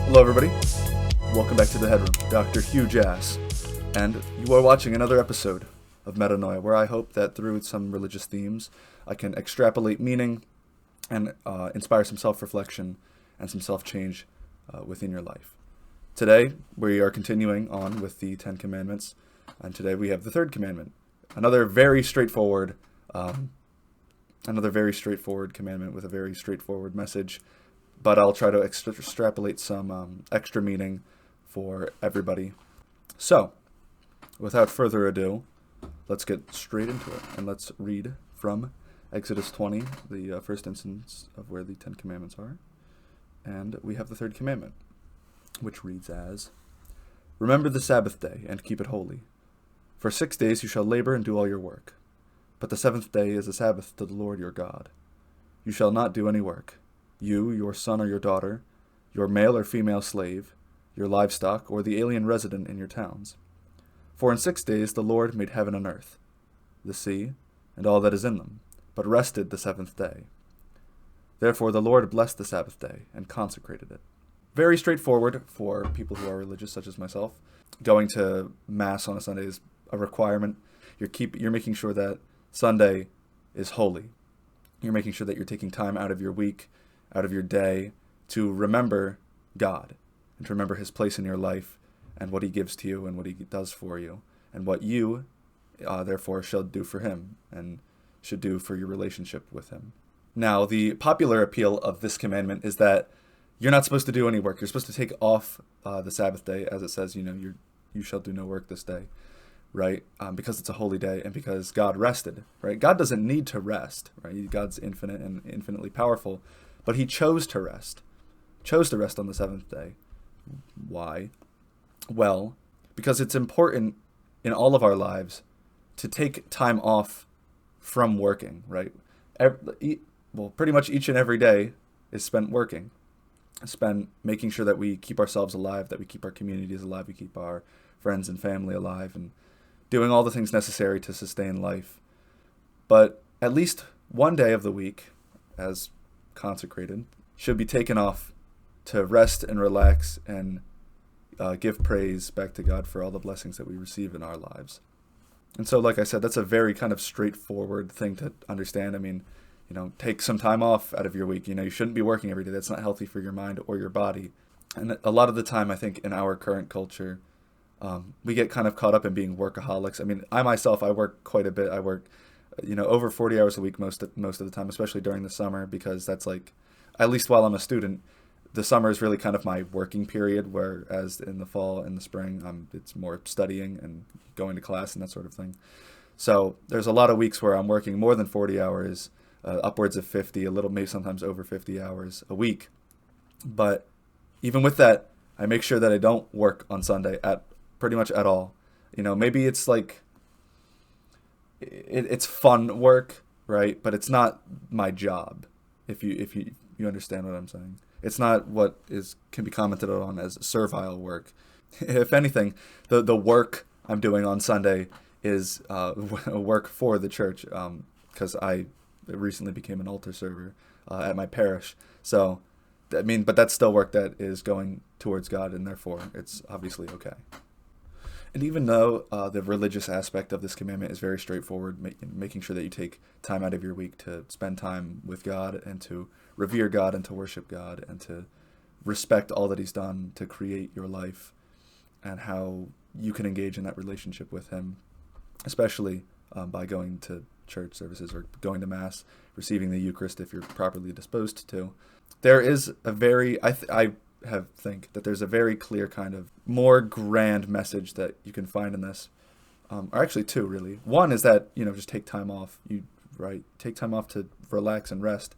Hello everybody, welcome back to the Headroom, Dr. Hugh Jass, and you are watching another episode of Metanoia, where I hope that through some religious themes, I can extrapolate meaning and inspire some self-reflection and some self-change within your life. Today, we are continuing on with the 10 Commandments, and today we have the Third Commandment, another very straightforward commandment with a very straightforward message, but I'll try to extrapolate some extra meaning for everybody. So, without further ado, let's get straight into it, and let's read from Exodus 20, the first instance of where the 10 Commandments are. And we have the Third Commandment, which reads as, "Remember the Sabbath day and keep it holy. For 6 days you shall labor and do all your work. But the seventh day is a Sabbath to the Lord your God. You shall not do any work, you, your son or your daughter, your male or female slave, your livestock, or the alien resident in your towns. For in 6 days the Lord made heaven and earth, the sea, and all that is in them, but rested the seventh day. Therefore the Lord blessed the Sabbath day and consecrated it." Very straightforward for people who are religious, such as myself. Going to Mass on a Sunday is a requirement. You're making sure that Sunday is holy. You're making sure that you're taking time out of your week, out of your day, to remember God and to remember his place in your life and what he gives to you and what he does for you and what you, therefore, shall do for him and should do for your relationship with him. Now, the popular appeal of this commandment is that you're not supposed to do any work. You're supposed to take off the Sabbath day, as it says, you shall do no work this day, right? Because it's a holy day and because God rested, right? God doesn't need to rest, right? God's infinite and infinitely powerful, but he chose to rest on the seventh day. Why? Well, because it's important in all of our lives to take time off from working, right? Pretty much each and every day is spent working, spent making sure that we keep ourselves alive, that we keep our communities alive, we keep our friends and family alive, and doing all the things necessary to sustain life. But at least one day of the week, as consecrated, should be taken off to rest and relax and give praise back to God for all the blessings that we receive in our lives. And so, like I said, that's a very kind of straightforward thing to understand. I mean, take some time off out of your week. You shouldn't be working every day. That's not healthy for your mind or your body. And a lot of the time, I think, in our current culture, we get kind of caught up in being workaholics. I mean, I work quite a bit. I work, over 40 hours a week most of the time, especially during the summer, because that's like, at least while I'm a student, the summer is really kind of my working period, whereas in the fall and the spring, it's more studying and going to class and that sort of thing. So there's a lot of weeks where I'm working more than 40 hours, upwards of 50, a little, maybe sometimes over 50 hours a week. But even with that, I make sure that I don't work on Sunday pretty much at all. Maybe it's like, it's fun work, right? But it's not my job, if you understand what I'm saying. It's not what can be commented on as servile work. If anything, the work I'm doing on Sunday is work for the church, because I recently became an altar server at my parish. So, but that's still work that is going towards God, and therefore it's obviously okay. And even though the religious aspect of this commandment is very straightforward, making sure that you take time out of your week to spend time with God and to revere God and to worship God and to respect all that he's done to create your life and how you can engage in that relationship with him, especially by going to church services or going to Mass, receiving the Eucharist if you're properly disposed to. There is a very, I think that there's a very clear kind of more grand message that you can find in this, or actually two really. One is that, just take time off. Take time off to relax and rest.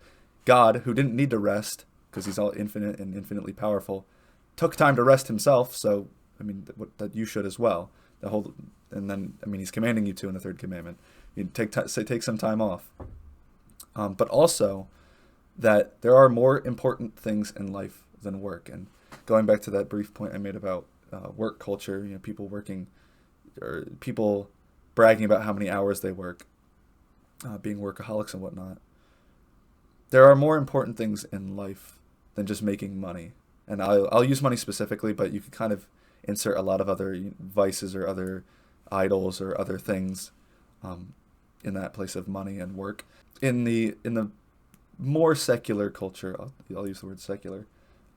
God, who didn't need to rest because he's all infinite and infinitely powerful, took time to rest himself. So, that you should as well. He's commanding you to in the Third Commandment. Take some time off. But also that there are more important things in life than work. And going back to that brief point I made about work culture, people working or people bragging about how many hours they work, being workaholics and whatnot. There are more important things in life than just making money And I'll use money specifically, but you can kind of insert a lot of other vices or other idols or other things in that place of money and work. In the more secular culture, I'll use the word secular,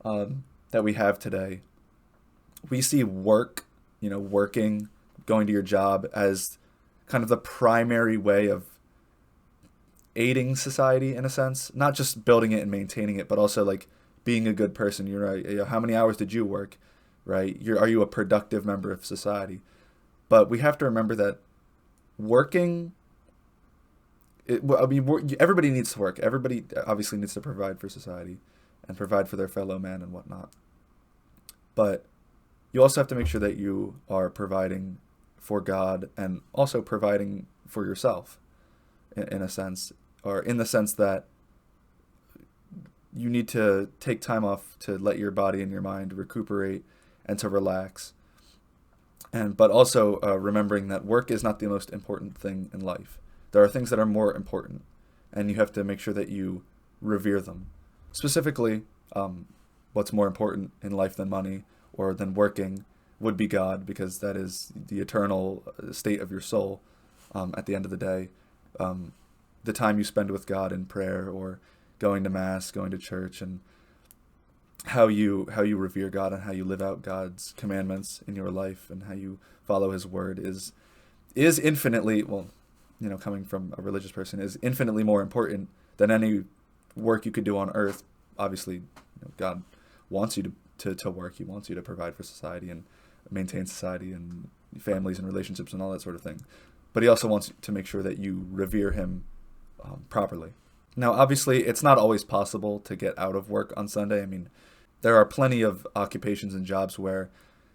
that we have today, we see work, working, going to your job as kind of the primary way of aiding society in a sense, not just building it and maintaining it, but also like being a good person. How many hours did you work, right? Are you a productive member of society? But we have to remember that working, everybody needs to work. Everybody obviously needs to provide for society and provide for their fellow man and whatnot. But you also have to make sure that you are providing for God and also providing for yourself in a sense, or in the sense that you need to take time off to let your body and your mind recuperate and to relax. But also remembering that work is not the most important thing in life. There are things that are more important, and you have to make sure that you revere them. Specifically, what's more important in life than money or than working would be God, because that is the eternal state of your soul at the end of the day. The time you spend with God in prayer or going to Mass, going to church, and how you revere God and how you live out God's commandments in your life and how you follow His word is infinitely, coming from a religious person, is infinitely more important than any work you could do on earth. Obviously, God wants you to work. He wants you to provide for society and maintain society and families and relationships and all that sort of thing. But He also wants to make sure that you revere Him properly. Now, obviously, it's not always possible to get out of work on Sunday. I mean, there are plenty of occupations and jobs where,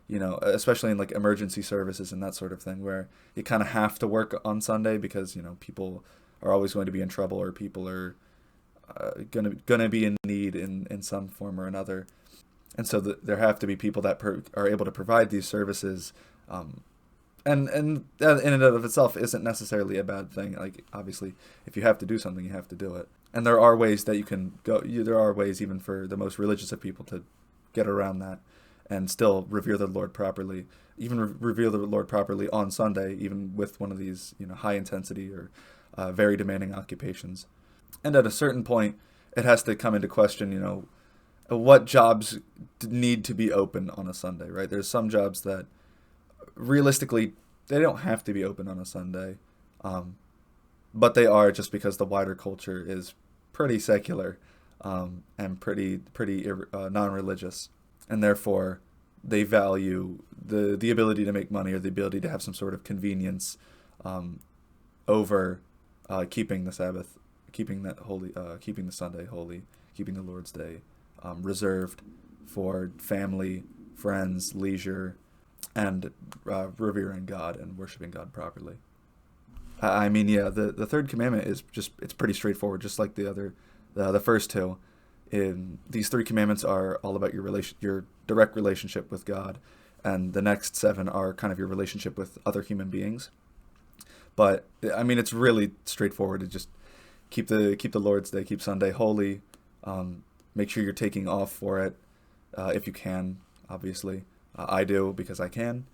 especially in like emergency services and that sort of thing, where you kind of have to work on Sunday because, people are always going to be in trouble or people are gonna be in need in some form or another. And so there have to be people that are able to provide these services. And that in and of itself isn't necessarily a bad thing. Like, obviously, if you have to do something, you have to do it. And there are ways that you can go. There are ways even for the most religious of people to get around that and still revere the Lord properly. Even revere the Lord properly on Sunday, even with one of these, high intensity or very demanding occupations. And at a certain point, it has to come into question, what jobs need to be open on a Sunday, right? There's some jobs that realistically, they don't have to be open on a Sunday, but they are just because the wider culture is pretty secular and pretty non-religious, and therefore they value the ability to make money or the ability to have some sort of convenience over keeping the Sabbath, keeping the Sunday holy, keeping the Lord's Day reserved for family, friends, leisure, and revering God and worshiping God properly. The Third Commandment is it's pretty straightforward, just like the first two. These 3 commandments are all about your direct relationship with God, and the next 7 are kind of your relationship with other human beings. But it's really straightforward to just keep the Lord's Day, keep Sunday holy. Make sure you're taking off for it if you can, obviously. I do because I can.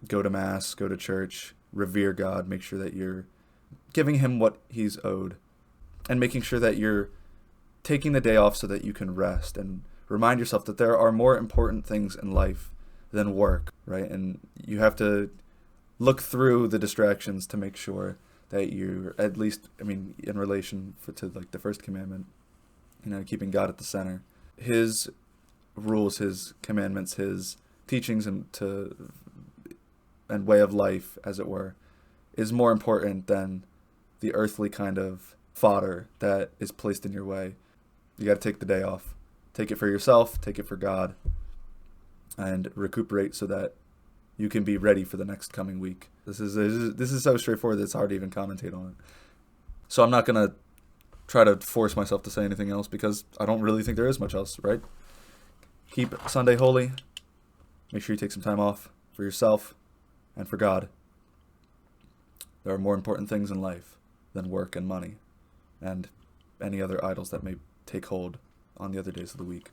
Go to Mass, go to church, revere God, make sure that you're giving Him what He's owed, and making sure that you're taking the day off so that you can rest and remind yourself that there are more important things in life than work, right? And you have to look through the distractions to make sure that you're at least, in relation to like the first commandment, keeping God at the center. His rules, His commandments, His teachings and way of life, as it were, is more important than the earthly kind of fodder that is placed in your way. You got to take the day off. Take it for yourself, take it for God, and recuperate so that you can be ready for the next coming week. This is so straightforward that it's hard to even commentate on it. So I'm not going to try to force myself to say anything else because I don't really think there is much else, right? Keep Sunday holy. Make sure you take some time off for yourself and for God. There are more important things in life than work and money and any other idols that may take hold on the other days of the week.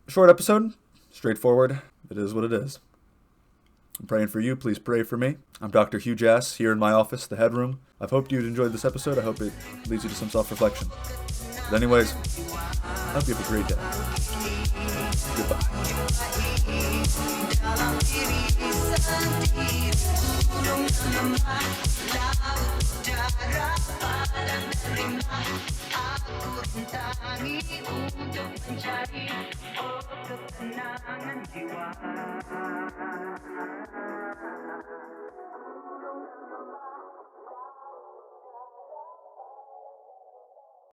short episode, straightforward. It is what it is. I'm praying for you. Please pray for me. I'm Dr. Hugh Jass here in my office, the headroom. I've hoped you'd enjoyed this episode. I hope it leads you to some self-reflection. But anyways, I hope you have a great day. Goodbye.